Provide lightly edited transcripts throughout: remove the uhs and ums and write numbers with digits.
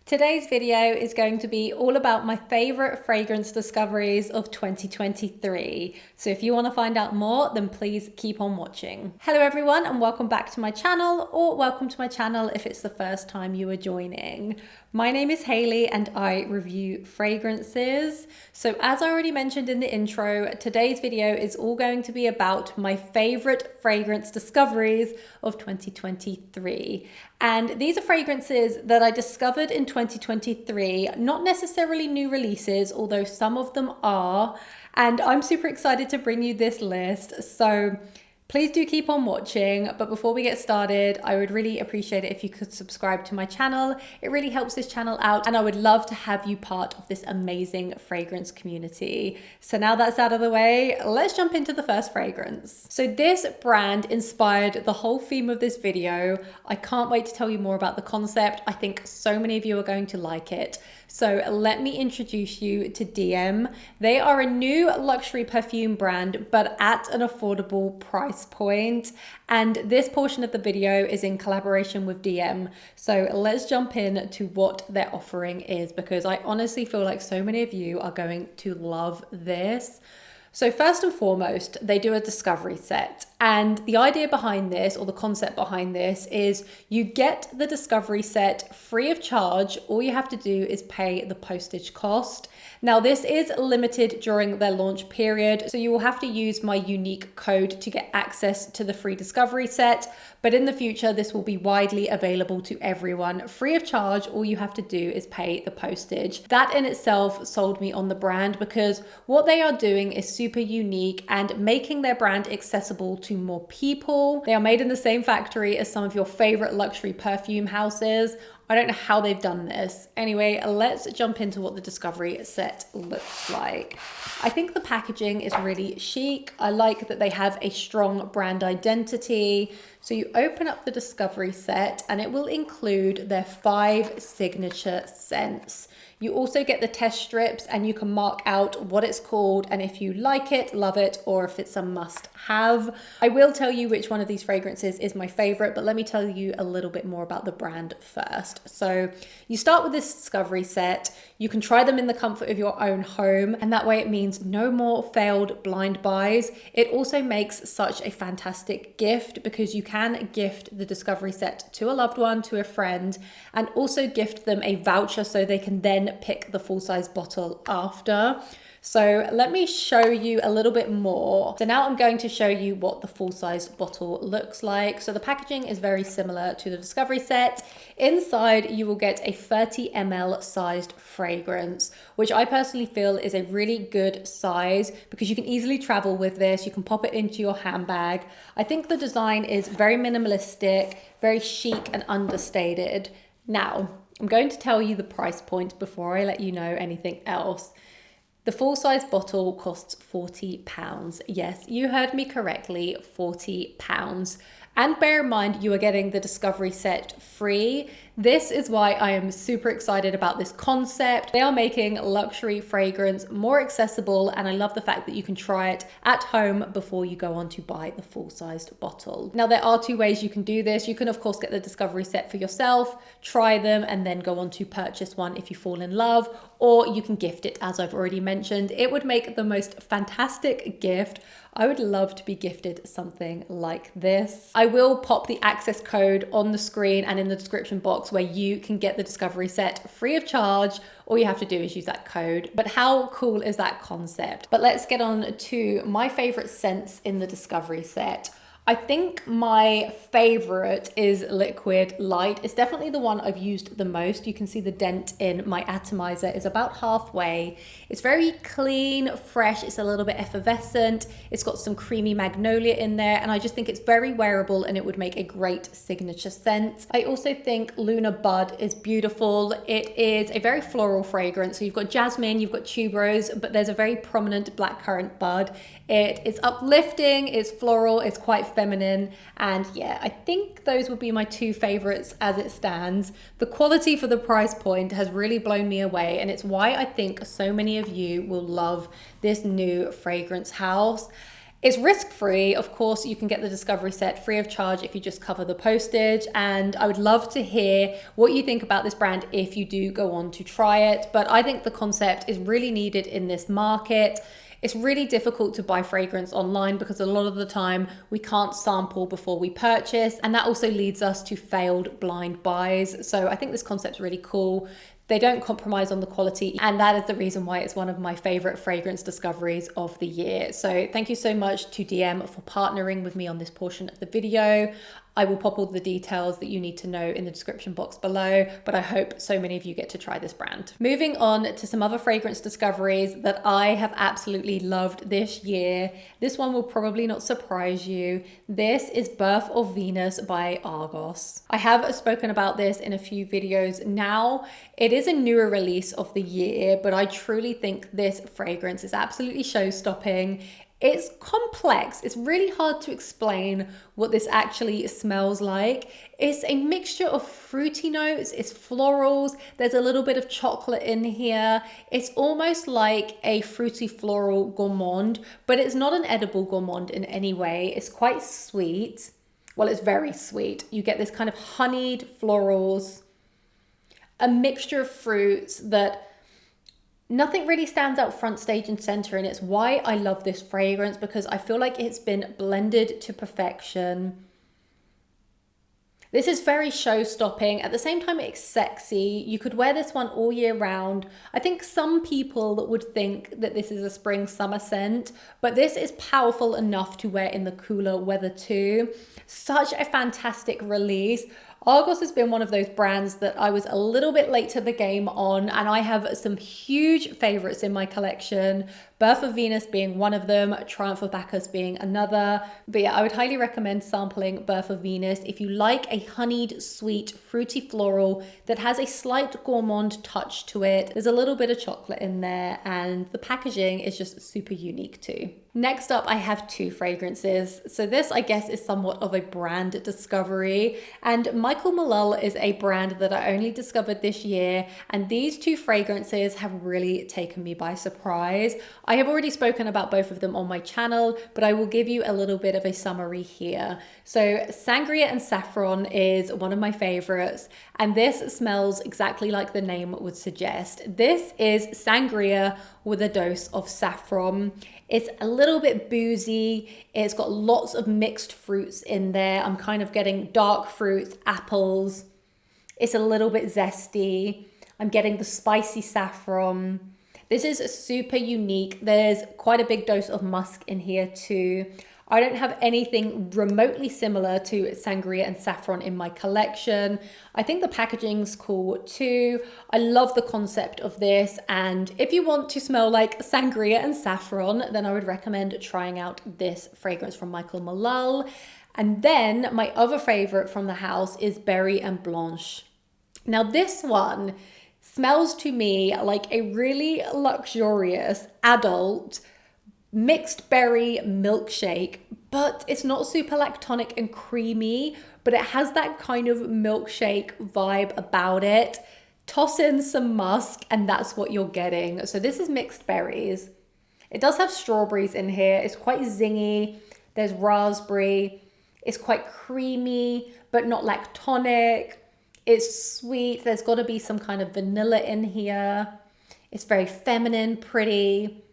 Today's video is going to be all about my favorite fragrance discoveries of 2023. So if you want to find out more, then please keep on watching. Hello everyone and welcome back to my channel, or welcome to my channel if it's the first time you are joining. My name is Hayley and I review fragrances. So as I already mentioned in the intro, today's video is all going to be about my favorite fragrance discoveries of 2023. And these are fragrances that I discovered in 2023, not necessarily new releases, although some of them are. And I'm super excited to bring you this list. So please do keep on watching, but before we get started, I would really appreciate it if you could subscribe to my channel. It really helps this channel out, and I would love to have you part of this amazing fragrance community. So now that's out of the way, let's jump into the first fragrance. So this brand inspired the whole theme of this video. I can't wait to tell you more about the concept. I think so many of you are going to like it. So let me introduce you to DIEM. They are a new luxury perfume brand, but at an affordable price point. And this portion of the video is in collaboration with DIEM. So let's jump in to what their offering is, because I honestly feel like so many of you are going to love this. So first and foremost, they do a discovery set. And the idea behind this, or the concept behind this, is you get the discovery set free of charge. All you have to do is pay the postage cost. Now, this is limited during their launch period, so you will have to use my unique code to get access to the free discovery set. But in the future, this will be widely available to everyone free of charge. All you have to do is pay the postage. That in itself sold me on the brand, because what they are doing is super unique and making their brand accessible to more people. They are made in the same factory as some of your favorite luxury perfume houses. I don't know how they've done this. Anyway, let's jump into what the discovery set looks like. I think the packaging is really chic. I like that they have a strong brand identity. So you open up the discovery set and it will include their 5 signature scents. You also get the test strips and you can mark out what it's called and if you like it, love it, or if it's a must have. I will tell you which one of these fragrances is my favorite, but let me tell you a little bit more about the brand first. So you start with this discovery set. You can try them in the comfort of your own home, and that way it means no more failed blind buys. It also makes such a fantastic gift, because you can gift the discovery set to a loved one, to a friend, and also gift them a voucher so they can then pick the full-size bottle after. So let me show you a little bit more. So now I'm going to show you what the full-size bottle looks like. So the packaging is very similar to the discovery set. Inside you will get a 30 ml sized fragrance, which I personally feel is a really good size, because you can easily travel with this. You can pop it into your handbag. I think the design is very minimalistic, very chic and understated. Now, I'm going to tell you the price point before I let you know anything else. The full-size bottle costs £40. Yes, you heard me correctly, £40. And bear in mind, you are getting the discovery set free. This is why I am super excited about this concept. They are making luxury fragrance more accessible, and I love the fact that you can try it at home before you go on to buy the full-sized bottle. Now, there are 2 ways you can do this. You can, of course, get the discovery set for yourself, try them, and then go on to purchase one if you fall in love, or you can gift it, as I've already mentioned. It would make the most fantastic gift. I would love to be gifted something like this. I will pop the access code on the screen and in the description box where you can get the discovery set free of charge. All you have to do is use that code. But how cool is that concept? But let's get on to my favorite scents in the discovery set. I think my favorite is Liquid Light. It's definitely the one I've used the most. You can see the dent in my atomizer is about halfway. It's very clean, fresh. It's a little bit effervescent. It's got some creamy magnolia in there, and I just think it's very wearable and it would make a great signature scent. I also think Lunar Bud is beautiful. It is a very floral fragrance. So you've got jasmine, you've got tuberose, but there's a very prominent blackcurrant bud. It is uplifting, it's floral, it's quite feminine, and yeah, I think those would be my 2 favorites as it stands. The quality for the price point has really blown me away, and it's why I think so many of you will love this new fragrance house. It's risk-free. Of course, you can get the Discovery set free of charge if you just cover the postage. And I would love to hear what you think about this brand if you do go on to try it. But I think the concept is really needed in this market. It's really difficult to buy fragrance online because a lot of the time we can't sample before we purchase, and that also leads us to failed blind buys. So I think this concept's really cool. They don't compromise on the quality, and that is the reason why it's one of my favorite fragrance discoveries of the year. So thank you so much to DIEM for partnering with me on this portion of the video. I will pop all the details that you need to know in the description box below, but I hope so many of you get to try this brand. Moving on to some other fragrance discoveries that I have absolutely loved this year. This one will probably not surprise you. This is Birth of Venus by Argos. I have spoken about this in a few videos now. It is a newer release of the year, but I truly think this fragrance is absolutely show-stopping. It's complex. It's really hard to explain what this actually smells like. It's a mixture of fruity notes, it's florals, there's a little bit of chocolate in here. It's almost like a fruity floral gourmand, but it's not an edible gourmand in any way. It's quite sweet. Well, it's very sweet. You get this kind of honeyed florals, a mixture of fruits that nothing really stands out front, stage and center, and it's why I love this fragrance, because I feel like it's been blended to perfection. This is very show-stopping. At the same time, it's sexy. You could wear this one all year round. I think some people would think that this is a spring-summer scent, but this is powerful enough to wear in the cooler weather too. Such a fantastic release. Argos has been one of those brands that I was a little bit late to the game on, and I have some huge favorites in my collection. Birth of Venus being one of them, Triumph of Bacchus being another. But yeah, I would highly recommend sampling Birth of Venus if you like a honeyed, sweet, fruity floral that has a slight gourmand touch to it. There's a little bit of chocolate in there, and the packaging is just super unique too. Next up, I have two fragrances. So this, I guess, is somewhat of a brand discovery, and Michael Malul is a brand that I only discovered this year, and these two fragrances have really taken me by surprise. I have already spoken about both of them on my channel, but I will give you a little bit of a summary here. So Sangria and Saffron is one of my favorites, and this smells exactly like the name would suggest. This is Sangria with a dose of saffron. It's a little bit boozy. It's got lots of mixed fruits in there. I'm kind of getting dark fruits, apples. It's a little bit zesty. I'm getting the spicy saffron. This is super unique. There's quite a big dose of musk in here too. I don't have anything remotely similar to Sangria and Saffron in my collection. I think the packaging's cool too. I love the concept of this, and if you want to smell like Sangria and Saffron, then I would recommend trying out this fragrance from Michael Malul. And then my other favorite from the house is Berrry and Blanche. Now this one smells to me like a really luxurious adult mixed berry milkshake, but it's not super lactonic and creamy, but it has that kind of milkshake vibe about it. Toss in some musk and that's what you're getting. So this is mixed berries. It does have strawberries in here. It's quite zingy. There's raspberry. It's quite creamy, but not lactonic. It's sweet. There's got to be some kind of vanilla in here. It's very feminine, pretty.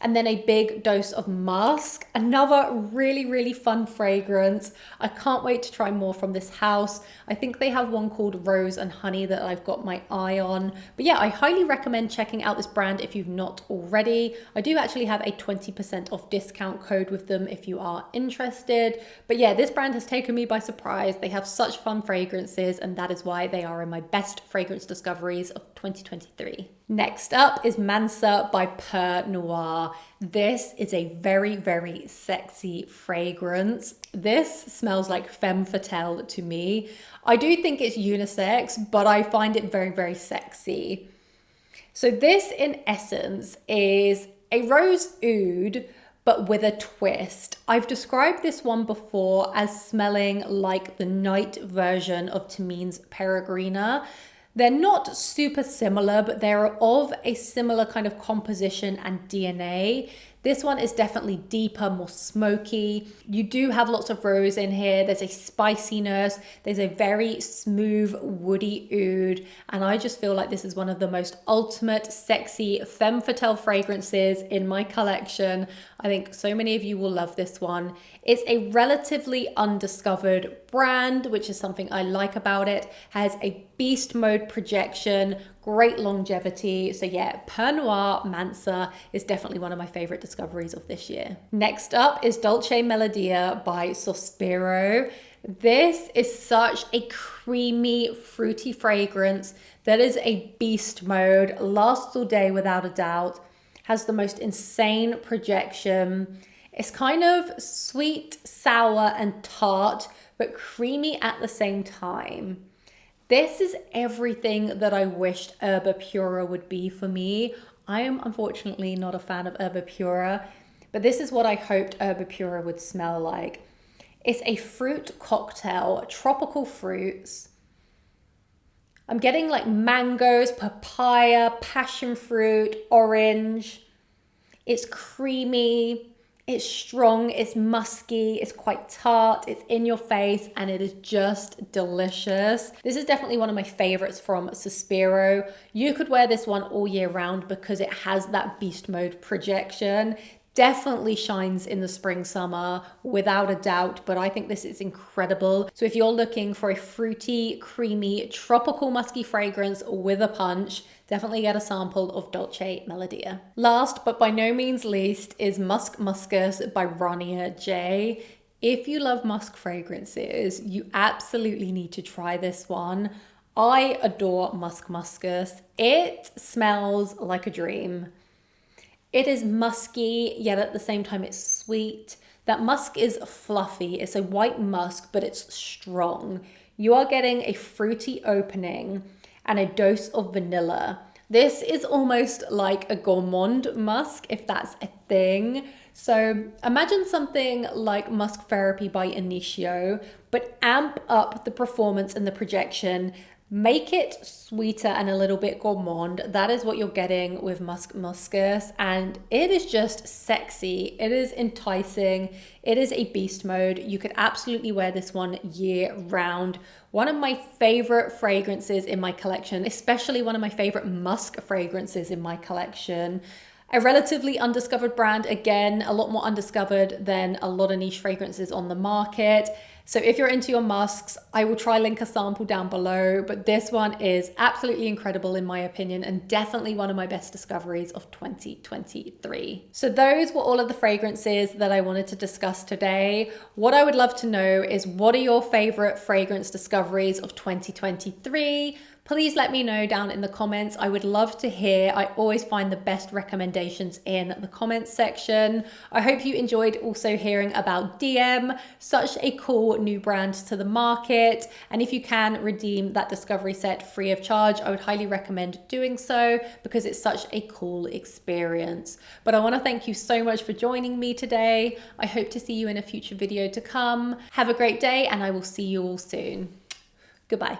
And then a big dose of musk. Another really, really fun fragrance. I can't wait to try more from this house. I think they have one called Rose and Honey that I've got my eye on. But yeah, I highly recommend checking out this brand if you've not already. I do actually have a 20% off discount code with them if you are interested. But yeah, this brand has taken me by surprise. They have such fun fragrances, and that is why they are in my best fragrance discoveries of 2023. Next up is Mansa by Pernoire. This is a very, very sexy fragrance. This smells like femme fatale to me. I do think it's unisex, but I find it very, very sexy. So this, in essence, is a rose oud, but with a twist. I've described this one before as smelling like the night version of Tamin's Peregrina. They're not super similar, but they're of a similar kind of composition and DNA. This one is definitely deeper, more smoky. You do have lots of rose in here. There's a spiciness. There's a very smooth, woody oud. And I just feel like this is one of the most ultimate, sexy, femme fatale fragrances in my collection. I think so many of you will love this one. It's a relatively undiscovered brand, which is something I like about it. Has a beast mode projection, great longevity. So yeah, Pernoire Mansa is definitely one of my favorite discoveries of this year. Next up is Dolce Melodia by Sospiro. This is such a creamy, fruity fragrance that is a beast mode, lasts all day without a doubt, has the most insane projection. It's kind of sweet, sour, and tart, but creamy at the same time. This is everything that I wished Herba Pura would be for me. I am unfortunately not a fan of Herba Pura, but this is what I hoped Herba Pura would smell like. It's a fruit cocktail, tropical fruits. I'm getting like mangoes, papaya, passion fruit, orange. It's creamy. It's strong, it's musky, it's quite tart, it's in your face, and it is just delicious. This is definitely one of my favorites from Sospiro. You could wear this one all year round because it has that beast mode projection. Definitely shines in the spring, summer, without a doubt, but I think this is incredible. So if you're looking for a fruity, creamy, tropical musky fragrance with a punch, definitely get a sample of Dolce Melodia. Last, but by no means least, is Musc Moshcus by Rania J. If you love musk fragrances, you absolutely need to try this one. I adore Musc Moshcus. It smells like a dream. It is musky, yet at the same time it's sweet. That musk is fluffy. It's a white musk, but it's strong. You are getting a fruity opening and a dose of vanilla. This is almost like a gourmand musk, if that's a thing. So imagine something like Musk Therapy by Initio, but amp up the performance and the projection. Make it sweeter and a little bit gourmand. That is what you're getting with Musc Moshcus, and it is just sexy. It is enticing. It is a beast mode. You could absolutely wear this one year round. One of my favorite fragrances in my collection, especially one of my favorite musk fragrances in my collection. A relatively undiscovered brand, again, a lot more undiscovered than a lot of niche fragrances on the market. So if you're into your musks, I will try link a sample down below, but this one is absolutely incredible in my opinion, and definitely one of my best discoveries of 2023. So those were all of the fragrances that I wanted to discuss today. What I would love to know is, what are your favorite fragrance discoveries of 2023? Please let me know down in the comments. I would love to hear. I always find the best recommendations in the comments section. I hope you enjoyed also hearing about DIEM, such a cool new brand to the market. And if you can redeem that discovery set free of charge, I would highly recommend doing so because it's such a cool experience. But I want to thank you so much for joining me today. I hope to see you in a future video to come. Have a great day, and I will see you all soon. Goodbye.